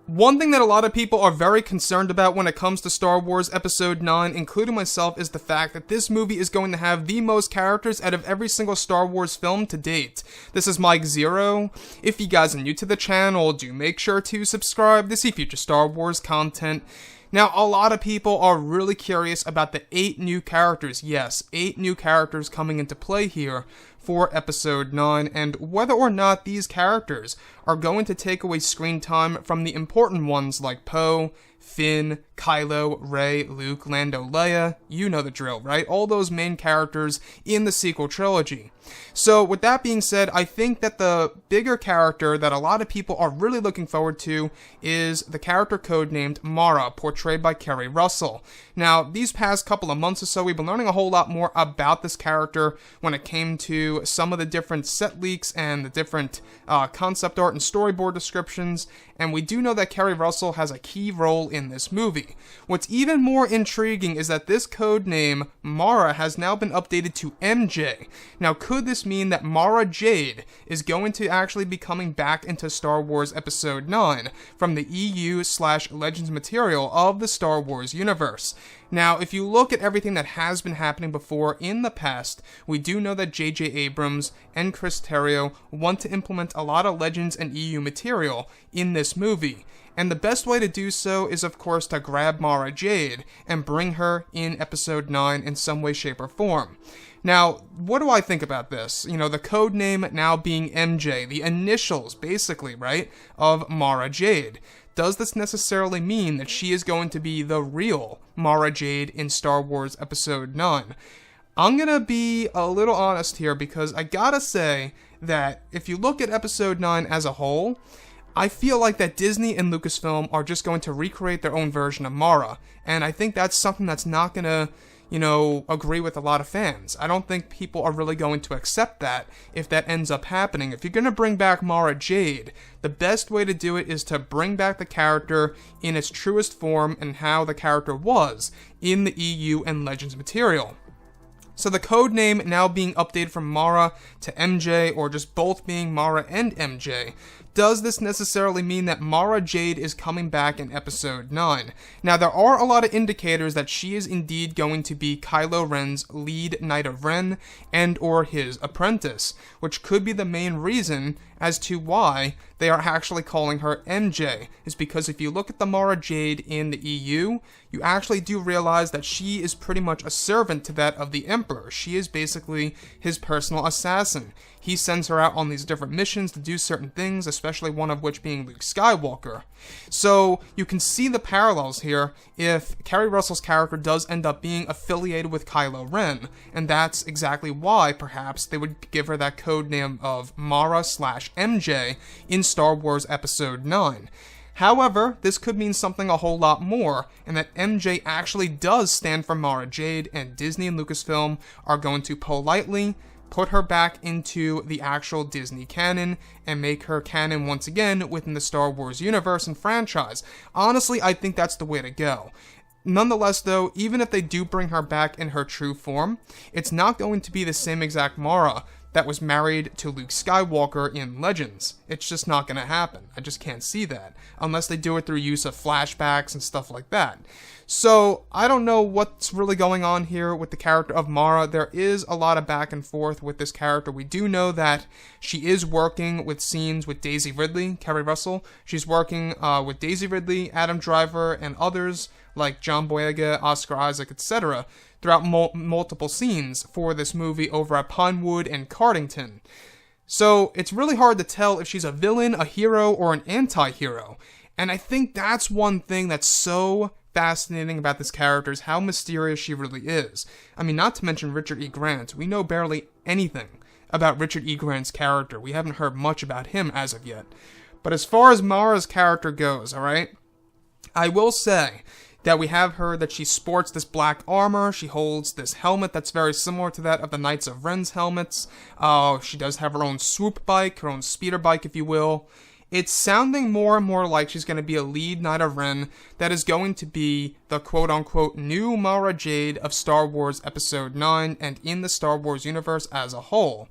One thing that a lot of people are very concerned about when it comes to Star Wars Episode 9, including myself, is the fact that this movie is going to have the most characters out of every single Star Wars film to date. This is Mike Zero. If you guys are new to the channel, do make sure to subscribe to see future Star Wars content. Now, a lot of people are really curious about the 8 new characters. Yes, 8 new characters coming into play here for Episode 9, and whether or not these characters are going to take away screen time from the important ones like Poe, Finn, Kylo, Rey, Luke, Lando, Leia, you know the drill, right? All those main characters in the sequel trilogy. So, with that being said, I think that the bigger character that a lot of people are really looking forward to is the character codenamed Mara, portrayed by Keri Russell. Now, these past couple of months or so, we've been learning a whole lot more about this character when it came to some of the different set leaks and the different concept art and storyboard descriptions, and we do know that Keri Russell has a key role in this movie. What's even more intriguing is that this codename, Mara, has now been updated to MJ. Now, could this mean that Mara Jade is going to actually be coming back into Star Wars Episode 9 from the EU/Legends material of the Star Wars universe? Now, if you look at everything that has been happening before in the past, we do know that J.J. Abrams and Chris Terrio want to implement a lot of Legends and EU material in this movie. And the best way to do so is, of course, to grab Mara Jade and bring her in Episode 9 in some way, shape, or form. Now, what do I think about this? You know, the code name now being MJ, the initials, basically, right, of Mara Jade. Does this necessarily mean that she is going to be the real Mara Jade in Star Wars Episode 9? I'm gonna be a little honest here because I gotta say that if you look at Episode 9 as a whole, I feel like that Disney and Lucasfilm are just going to recreate their own version of Mara, and I think that's something that's not gonna, agree with a lot of fans. I don't think people are really going to accept that if that ends up happening. If you're going to bring back Mara Jade, the best way to do it is to bring back the character in its truest form and how the character was in the EU and Legends material. So the code name now being updated from Mara to MJ, or just both being Mara and MJ, does this necessarily mean that Mara Jade is coming back in Episode 9? Now, there are a lot of indicators that she is indeed going to be Kylo Ren's lead Knight of Ren and or his apprentice, which could be the main reason as to why they are actually calling her MJ, is because if you look at the Mara Jade in the EU, you actually do realize that she is pretty much a servant to that of the Emperor. She is basically his personal assassin. He sends her out on these different missions to do certain things, especially one of which being Luke Skywalker. So you can see the parallels here if Keri Russell's character does end up being affiliated with Kylo Ren, and that's exactly why perhaps they would give her that code name of Mara/MJ in Star Wars Episode 9. However, this could mean something a whole lot more, and that MJ actually does stand for Mara Jade, and Disney and Lucasfilm are going to politely put her back into the actual Disney canon and make her canon once again within the Star Wars universe and franchise. Honestly, I think that's the way to go. Nonetheless, though, even if they do bring her back in her true form, it's not going to be the same exact Mara that was married to Luke Skywalker in Legends. It's just not going to happen. I just can't see that, unless they do it through use of flashbacks and stuff like that. So, I don't know what's really going on here with the character of Mara. There is a lot of back and forth with this character. We do know that she is working with scenes with Daisy Ridley, Keri Russell. She's working with Daisy Ridley, Adam Driver, and others like John Boyega, Oscar Isaac, etc. throughout multiple scenes for this movie over at Pinewood and Cardington. So, it's really hard to tell if she's a villain, a hero, or an anti-hero. And I think that's one thing that's so fascinating about this character, is how mysterious she really is. I mean, not to mention Richard E. Grant. We know barely anything about Richard E. Grant's character. We haven't heard much about him as of yet. But as far as Mara's character goes, alright, I will say that we have heard that she sports this black armor. She holds this helmet that's very similar to that of the Knights of Ren's helmets. She does have her own swoop bike, her own speeder bike, if you will. It's sounding more and more like she's going to be a lead Knight of Ren that is going to be the quote-unquote new Mara Jade of Star Wars Episode 9 and in the Star Wars universe as a whole.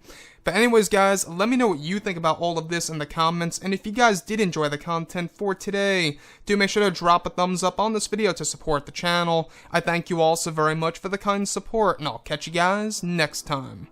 But anyways guys, let me know what you think about all of this in the comments, and if you guys did enjoy the content for today, do make sure to drop a thumbs up on this video to support the channel. I thank you all so very much for the kind support, and I'll catch you guys next time.